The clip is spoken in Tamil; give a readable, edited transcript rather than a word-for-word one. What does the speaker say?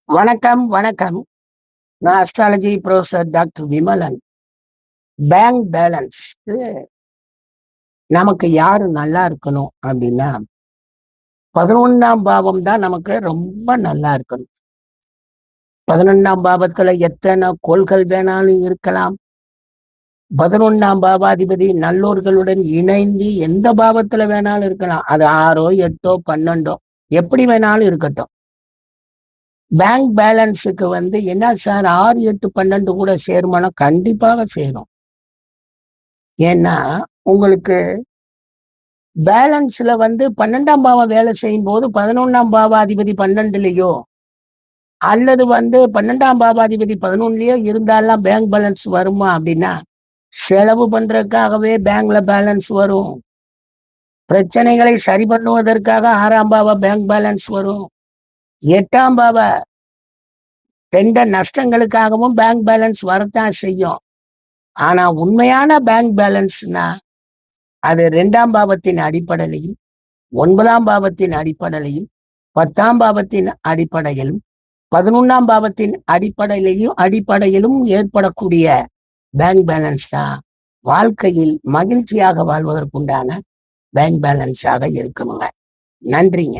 வணக்கம், வணக்கம். நான் astrology professor doctor Vimalan. Bank balance நமக்கு யாரு நல்லா இருக்கணும் அப்படின்னா, 11ஆம் பாவம் தான் நமக்கு ரொம்ப நல்லா இருக்கணும். 11ஆம் பாவத்துல எத்தனை கோள்கள் வேணாலும் இருக்கலாம். 11ஆம் பாவாதிபதி நல்லோர்களுடன் இணைந்து எந்த பாவத்துல வேணாலும் இருக்கலாம். அது 6ஓ, 8ஓ, 12ஓ எப்படி வேணாலும் இருக்கட்டும். பேங்க் பேலன்ஸுக்கு என்ன சார் 6, 8, 12 கூட சேருமானா? கண்டிப்பாக சேரும். ஏன்னா உங்களுக்கு பேலன்ஸ்ல 12ஆம் பாவம் வேலை செய்யும் போது 11ஆம் பாவாதிபதி 12லயோ அல்லது 12ஆம் பாவாதிபதி 11லயோ இருந்தாலும் பேங்க் பேலன்ஸ் வருமா அப்படின்னா, செலவு பண்றதுக்காகவே பேங்க்ல பேலன்ஸ் வரும். பிரச்சனைகளை சரி பண்ணுவதற்காக 6ஆம் பாவ பேங்க் பேலன்ஸ் வரும். 8ஆம் பாவ தெண்ட நஷ்டங்களுக்காகவும் பேங்க் பேலன்ஸ் வரத்தான் செய்யும். ஆனா உண்மையான பேங்க் பேலன்ஸ்னா அது 2ஆம் பாவத்தின் அடிப்படையிலையும் 9ஆம் பாவத்தின் அடிப்படையிலையும் 10ஆம் பாவத்தின் அடிப்படையிலும் 11ஆம் பாவத்தின் அடிப்படையிலும் ஏற்படக்கூடிய பேங்க் பேலன்ஸ் தான் வாழ்க்கையில் மகிழ்ச்சியாக வாழ்வதற்குண்டான பேங்க் பேலன்ஸாக இருக்குமுங்க. நன்றிங்க.